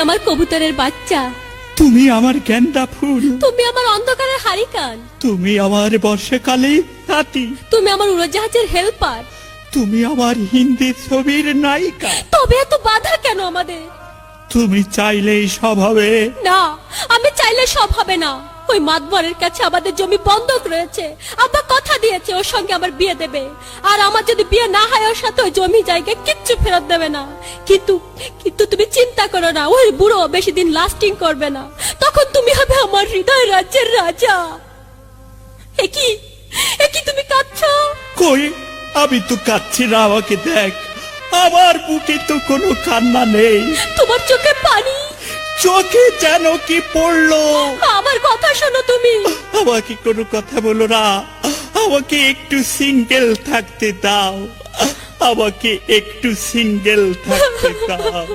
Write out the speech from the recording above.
আমার কবুতরের বাচ্চা, তুমি আমার গেন্দা ফুল, তুমি আমার অন্ধকারের হারিকান, তুমি আমার বর্ষাকালে হাতি, তুমি আমার উড়োজাহাজের হেল্পার। তুমি আমার হিন্দি ছবির নায়িকা। তবে এত বাধা কেন আমাদের? তুমি চাইলেই সব হবে। না, আমি চাইলে সব হবে না। ওই মাতবরের কাছে আমাদের জমি বন্ধক রয়েছে। আব্বা কথা দিয়েছে ওর সঙ্গে আমার বিয়ে দেবে, আর আমার যদি বিয়ে না হয় ওর সাথে ওই জমি জায়গা কিচ্ছু ফেরত দেবে না। কিন্তু কিন্তু তুমি চিন্তা করো না, ওই বুড়ো বেশি দিন লাস্টিং করবে না। তখন তুমি হবে আমার হৃদয় রাজ্যের রাজা। একই তুমি কাঁদছো? কই, আমি তো কাচ্ছি না, আমাকে দেখ, আমার বুকে তো কোনো কান্না নেই। তোমার চোখে পানি, চোখে যেন কি পড়লো। আমার কথা শোনো তুমি। আমাকে কোনো কথা বলো না, আমাকে একটু সিঙ্গেল থাকতে দাও, আমাকে একটু সিঙ্গেল থাকতে দাও।